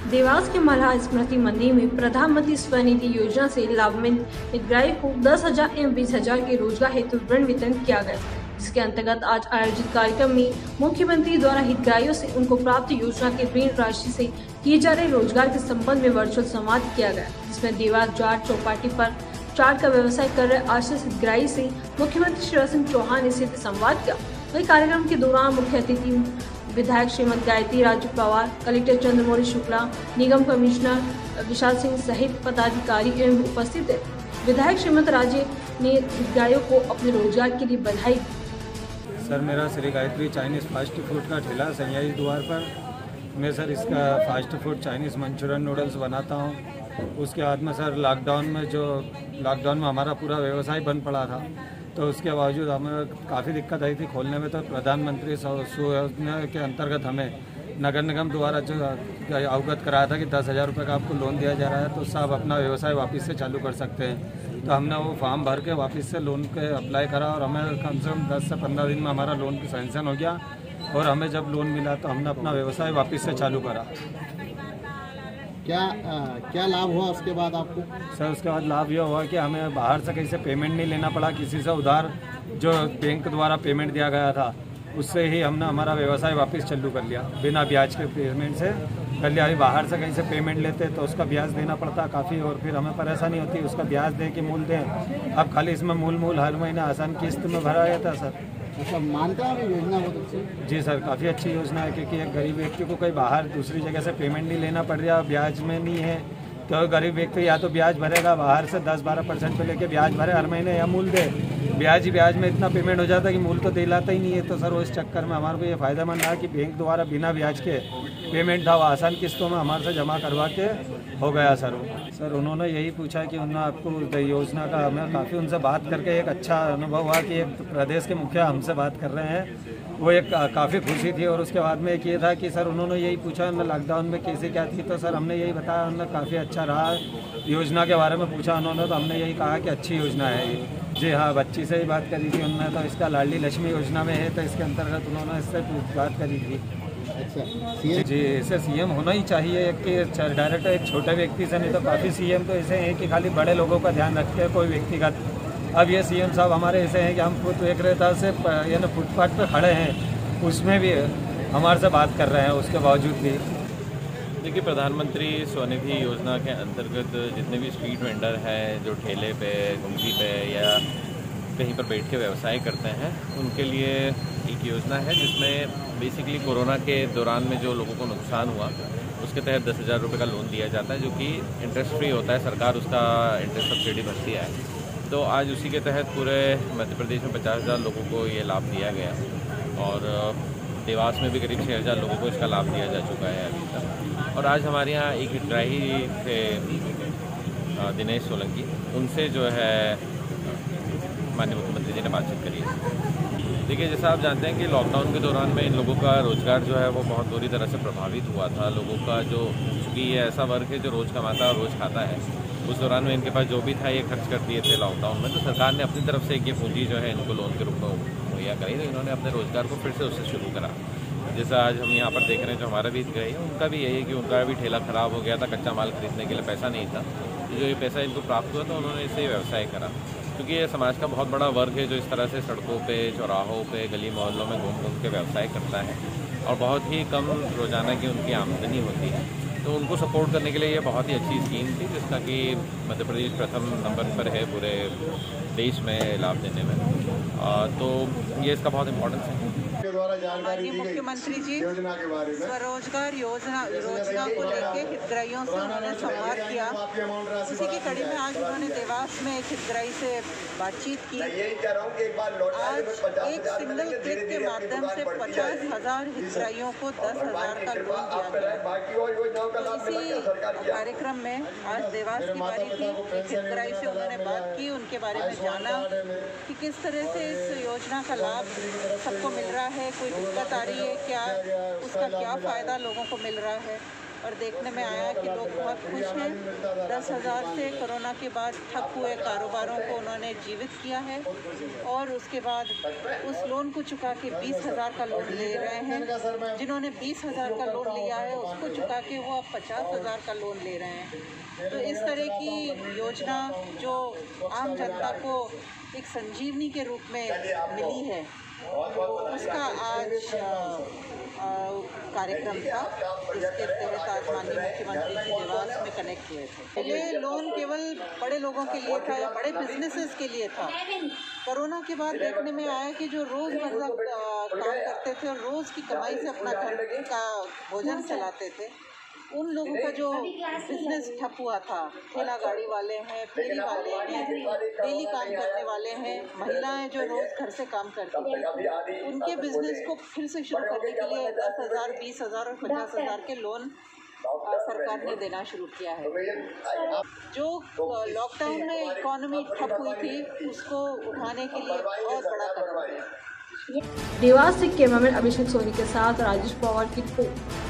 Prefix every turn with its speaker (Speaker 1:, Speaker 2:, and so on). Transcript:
Speaker 1: देवास के मल्हार स्मृति मंदिर में प्रधानमंत्री स्वनिधि योजना से लाभान्वित हितग्राही को 10,000 एवं 20,000 के रोजगार हेतु ऋण वितरण किया गया, जिसके अंतर्गत आज आयोजित कार्यक्रम में मुख्यमंत्री द्वारा हितग्राहियों से उनको प्राप्त योजना के ऋण राशि से किए जा रहे रोजगार के संबंध में वर्चुअल संवाद किया गया, जिसमें देवास जाट चौपाटी पर चाट का व्यवसाय कर रहे आश्रित हितग्राही से मुख्यमंत्री शिवराज सिंह चौहान ने सीधे संवाद किया। वही कार्यक्रम के दौरान मुख्य अतिथि विधायक श्रीमती गायत्री राजू पवार, कलेक्टर चंद्रमौली शुक्ला, निगम कमिश्नर विशाल सिंह सहित पदाधिकारी एवं उपस्थित थे। विधायक श्रीमती राजे ने हितग्राहियों को अपने रोजगार के लिए बधाई दी।
Speaker 2: सर, मेरा Shri Gayatri Chinese fast food का ठेला सैयाई द्वार पर मैं सर इसका fast food Chinese Manchurian noodles बनाता हूँ। उसके बाद में सर लॉकडाउन में हमारा पूरा व्यवसाय बंद पड़ा था, तो उसके बावजूद हमें काफ़ी दिक्कत आई थी खोलने में। तो प्रधानमंत्री योजना के अंतर्गत हमें नगर निगम द्वारा जो अवगत कराया था कि 10,000 रुपये का आपको लोन दिया जा रहा है, तो सब अपना व्यवसाय वापस से चालू कर सकते हैं। तो हमने वो फॉर्म भर के वापस से लोन के अप्लाई करा और हमें कम से कम 10 से 15 दिन में हमारा लोन की सैंक्शन हो गया और हमें जब लोन मिला तो हमने अपना व्यवसाय वापस से चालू करा।
Speaker 3: क्या लाभ हुआ उसके बाद आपको?
Speaker 2: सर, उसके बाद लाभ यह हुआ कि हमें बाहर से कहीं से पेमेंट नहीं लेना पड़ा, किसी से उधार जो बैंक द्वारा पेमेंट दिया गया था उससे ही हमने हमारा व्यवसाय वापस चालू कर लिया, बिना ब्याज के पेमेंट से कर लिया। अभी बाहर से कहीं से पेमेंट लेते तो उसका ब्याज देना पड़ता काफ़ी और फिर हमें परेशानी होती, उसका ब्याज दे के मूल दें। अब खाली इसमें मूल हर महीने आसान किस्त में भरा जाता है। सर,
Speaker 3: अच्छा, मानते हैं योजना बहुत अच्छी?
Speaker 2: जी सर, काफ़ी अच्छी योजना है, क्योंकि एक गरीब व्यक्ति को कहीं बाहर दूसरी जगह से पेमेंट नहीं लेना पड़ रहा, ब्याज में नहीं है, तो गरीब व्यक्ति या तो ब्याज भरेगा बाहर से 10-12% पे लेके ब्याज भरे हर महीने या मूल दे। ब्याज में इतना पेमेंट हो जाता है कि मूल तो दिलाता ही नहीं है। तो सर उस चक्कर में हमारे को ये फ़ायदेमंद रहा कि बैंक द्वारा बिना ब्याज के पेमेंट था वो आसान किस्तों में हमारे से जमा करवा के हो गया। सर उन्होंने यही पूछा कि उन्होंने आपको योजना का, हमें काफ़ी उनसे बात करके एक अच्छा अनुभव हुआ कि एक प्रदेश के मुखिया हमसे बात कर रहे हैं, वो एक काफ़ी खुशी थी। और उसके बाद में एक ये था कि सर उन्होंने यही पूछा लॉकडाउन में कैसे क्या थी, तो सर हमने यही बताया, उन्होंने काफ़ी अच्छा रहा। योजना के बारे में पूछा उन्होंने, तो हमने यही कहा कि अच्छी योजना है ये। जी हाँ, बच्ची से ही बात करी थी उन्होंने, तो इसका लाडली लक्ष्मी योजना में है, तो इसके अंतर्गत उन्होंने इससे बात करी थी।
Speaker 3: अच्छा,
Speaker 2: जी, ऐसे सीएम होना ही चाहिए कि डायरेक्ट एक छोटे व्यक्ति से नहीं, तो काफ़ी सीएम तो ऐसे हैं कि खाली बड़े लोगों का ध्यान रखते हैं, कोई व्यक्तिगत। अब ये सीएम साहब हमारे ऐसे हैं कि हम खुद विक्रेता से यानी फुटपाथ पे खड़े हैं, उसमें भी हमारे से बात कर रहे हैं, उसके बावजूद भी।
Speaker 4: देखिए, प्रधानमंत्री स्वनिधि योजना के अंतर्गत जितने भी स्ट्रीट वेंडर हैं जो ठेले पे, गुमटी पे या कहीं पर बैठ के व्यवसाय करते हैं, उनके लिए एक योजना है जिसमें बेसिकली कोरोना के दौरान में जो लोगों को नुकसान हुआ उसके तहत 10,000 रुपये का लोन दिया जाता है, जो कि इंटरेस्ट फ्री होता है। सरकार उसका इंटरेस्ट सब्सिडी भरती है। तो आज उसी के तहत पूरे मध्य प्रदेश में 50,000 लोगों को ये लाभ दिया गया और देवास में भी करीब 6,000 लोगों को इसका लाभ दिया जा चुका है अभी तक। और आज हमारे यहाँ एक हितग्राही थे दिनेश सोलंकी, उनसे जो है माननीय मुख्यमंत्री जी ने बातचीत करी है। देखिए, जैसा आप जानते हैं कि लॉकडाउन के दौरान में इन लोगों का रोज़गार जो है वो बहुत बुरी तरह से प्रभावित हुआ था। लोगों का जो, चूँकि ये ऐसा वर्ग है जो रोज़ कमाता है और रोज़ खाता है, उस दौरान में इनके पास जो भी था ये खर्च कर दिए थे लॉकडाउन में। तो सरकार ने अपनी तरफ से एक ये पूंजी जो है इनको लोन के रूप में मुहैया कराई, तो इन्होंने अपने रोज़गार को फिर से उससे शुरू करा। जैसा आज हम यहाँ पर देख रहे हैं, जो हमारा भी हितग्राही है उनका भी यही है कि उनका भी ठेला ख़राब हो गया था, कच्चा माल खरीदने के लिए पैसा नहीं था, तो जो ये पैसा इनको प्राप्त हुआ तो उन्होंने इससे व्यवसाय करा। क्योंकि ये समाज का बहुत बड़ा वर्ग है जो इस तरह से सड़कों पे, चौराहों पे, गली मोहल्लों में घूम के व्यवसाय करता है और बहुत ही कम रोज़ाना की उनकी आमदनी होती है। तो उनको सपोर्ट करने के लिए ये बहुत ही अच्छी स्कीम थी, जिसका कि मध्य प्रदेश प्रथम नंबर पर है पूरे देश में लाभ देने में। तो ये इसका बहुत इम्पोर्टेंस है।
Speaker 5: माननीय मुख्यमंत्री जी स्वरोजगार योजना को लेकर हितग्राहियों से उन्होंने संवाद किया। उसी की कड़ी में आज उन्होंने देवास में एक हितग्राही से बातचीत की। आज एक सिंगल क्लिक के माध्यम से 50,000 हितग्राहियों को 10,000 का लोन दिया गया। तो इसी कार्यक्रम में आज देवास की बारी थी। एक हितग्राही से उन्होंने बात की, उनके बारे में जाना कि किस तरह से इस योजना का लाभ सबको मिल रहा है, कोई दिक्कत आ रही है क्या, उसका क्या फ़ायदा लोगों को मिल रहा है। और देखने में आया कि लोग बहुत खुश हैं। 10,000 से कोरोना के बाद ठप हुए कारोबारों को उन्होंने जीवित किया है और उसके बाद उस लोन को चुका के 20,000 का लोन ले रहे हैं। जिन्होंने 20,000 का लोन लिया है उसको चुका के वो अब 50,000 का लोन ले रहे हैं। तो इस तरह की योजना जो आम जनता को एक संजीवनी के रूप में मिली है, उसका आज कार्यक्रम था, जिसके तहत आज माननीय मुख्यमंत्री जी देवास में कनेक्ट हुए थे। पहले लोन केवल बड़े लोगों के लिए था या बड़े बिजनेसेस के लिए था। कोरोना के बाद देखने में आया कि जो रोज़मर्रा काम करते थे और रोज़ की कमाई से अपना घर का भोजन चलाते थे, उन लोगों का जो बिजनेस ठप हुआ था, ठेला गाड़ी वाले हैं, फेरी वाले हैं, डेली काम करने वाले हैं, महिलाएं जो रोज़ घर से काम करती हैं, उनके बिजनेस को फिर से शुरू करने के लिए 10,000, 20,000 और 50,000 के लोन सरकार ने देना शुरू किया है। जो लॉकडाउन में इकोनॉमी ठप हुई थी, उसको उठाने के लिए बहुत बड़ा कदम है।
Speaker 1: देवास से कैमरामैन अभिषेक सोनी के साथ राजेश पवार की रिपोर्ट।